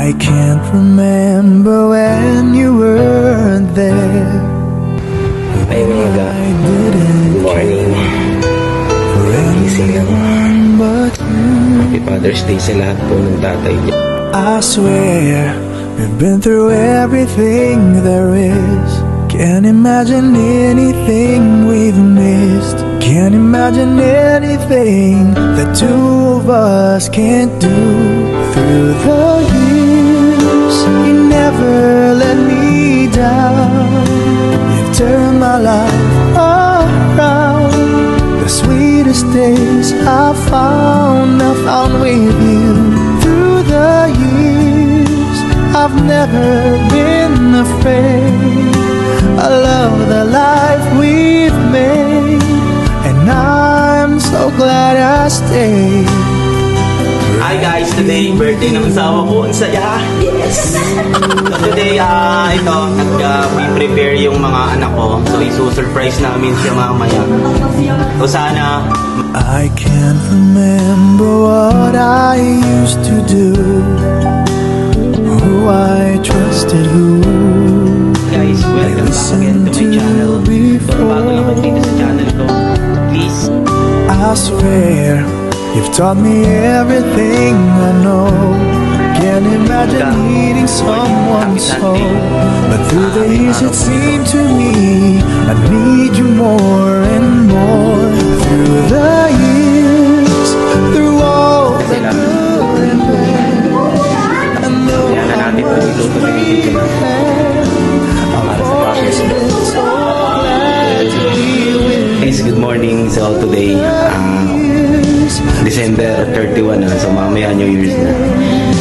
I can't remember when you weren't there. Ay mga I didn't good morning. for Gising lang. anyone but you. Happy Father's Day sa lahat po ng tatay niya. I swear we've been through everything there is. Can't imagine anything we've missed. Can't imagine anything the two of us can't do. Through the years, you never let me down. You've turned my life around. The sweetest days I found with you. Through the years, I've never been afraid. I love the life we've made, and I'm so glad I stayed. Hi guys, today birthday ng asawa ko. Ang saya! Yes! So today, ito, nag-prepare yung mga anak ko. So isu-surprise namin siya mamaya. So sana... I can't remember what I used to do, who I trusted, who Guys, welcome back again to my channel. So bago lang kayo dito sa channel ko, please... I swear you've taught me everything I know. Can't imagine needing someone so, but through the years it seemed to me I need you more and more. Through the years, through all the good and bad, and the Yan na natin po dito sa video na. Para sa process. so glad to be with Guys, good morning. So today, December 31 na. So mamaya New Year's na.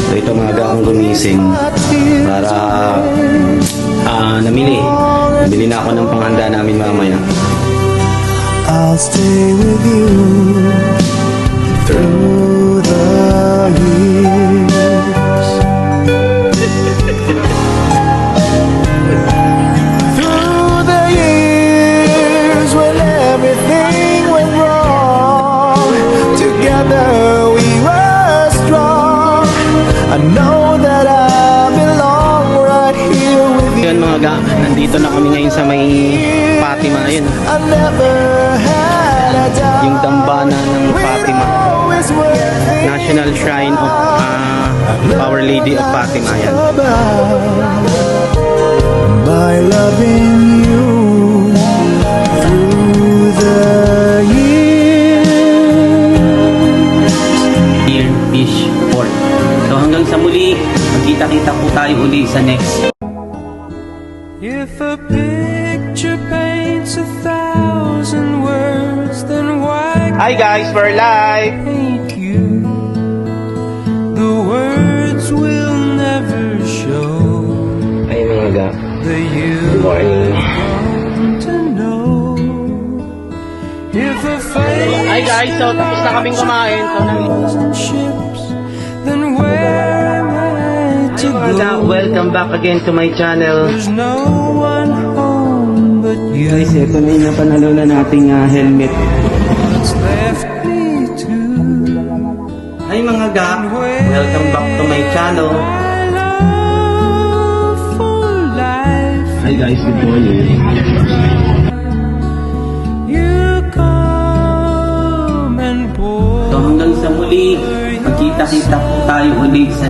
So ito maaga akong gumising para namili na ako ng panghanda namin mamaya. I'll stay with you through the years. Through the years when everything went wrong, together we were strong. I know that I belong right here with you. Yun mga ga, nandito na kami ngayon sa may Fatima. Ayun, I never had a doubt. yung dambana ng Fatima. Always worth it. National Shrine of Our Lady of Fatima. Yan. By loving you through the years. Dear Fish Port. So hanggang sa muli, magkita-kita po tayo uli sa next. If a picture paints 1,000 words, then why Hi guys, we're live! paint you? The words will never show Ay mga ga, the you good morning. want to know. If a face Hi guys, so tapos na kaming kumain. So ships, then where am I to mga ga, go? welcome back again to my channel. There's no one home but you. Guys, ito na yung napanalo na nating helmet. What's left me to? Hi mga ga, welcome back to my channel. My love for life. Hi guys, good morning. You come and pour. So hanggang sa muli, magkita-kita po tayo ulit sa